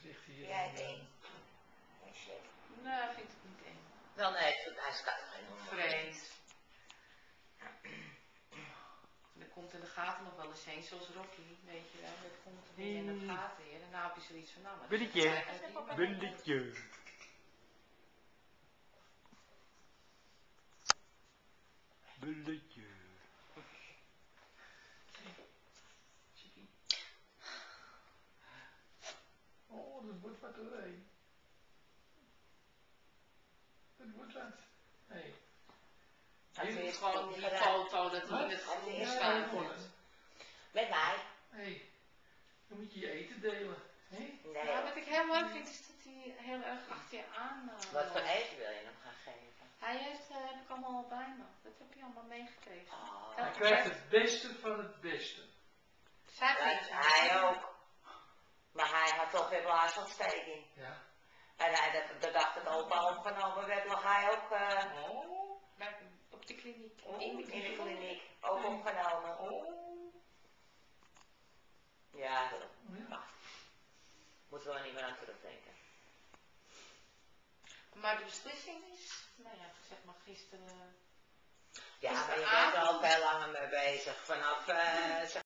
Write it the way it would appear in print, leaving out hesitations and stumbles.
ligt hier. Jij eng. Slecht. Nee, vind ik niet eng. Wel nee, hij is geen Vreemd. En er komt in de gaten nog wel eens heen, zoals Rocky, weet je wel. Dat komt er weer in de gaten in. En nou heb je zoiets van, nou, maar Bulletje. dat Bulletje. Bulletje. Oh, dat wordt wat hoor. Dat wordt wat. Hé. Hij heeft gewoon die foto dat hij in het groen staat. Met mij? Hé, dan moet je je eten delen. Hé? Nee. Ja, wat ik heel leuk vind is dat hij heel erg achter je aan Wat voor eten wil je hem gaan geven? Hij heeft, heb ik allemaal al bij me. Dat heb je allemaal meegegeven. Oh. Hij krijgt het beste van het beste. Zij Dat vindt hij ook. Maar hij had toch weer blaasontsteking. Ja. En hij de dag dat opa opgenomen werd, lag hij ook op de kliniek. in de kliniek. Ook opgenomen. Ja, moeten we er niet meer aan terugdenken. Maar de beslissing is, nou ja, zeg maar gisteren. Ja, maar je bent er al veel langer mee bezig. Vanaf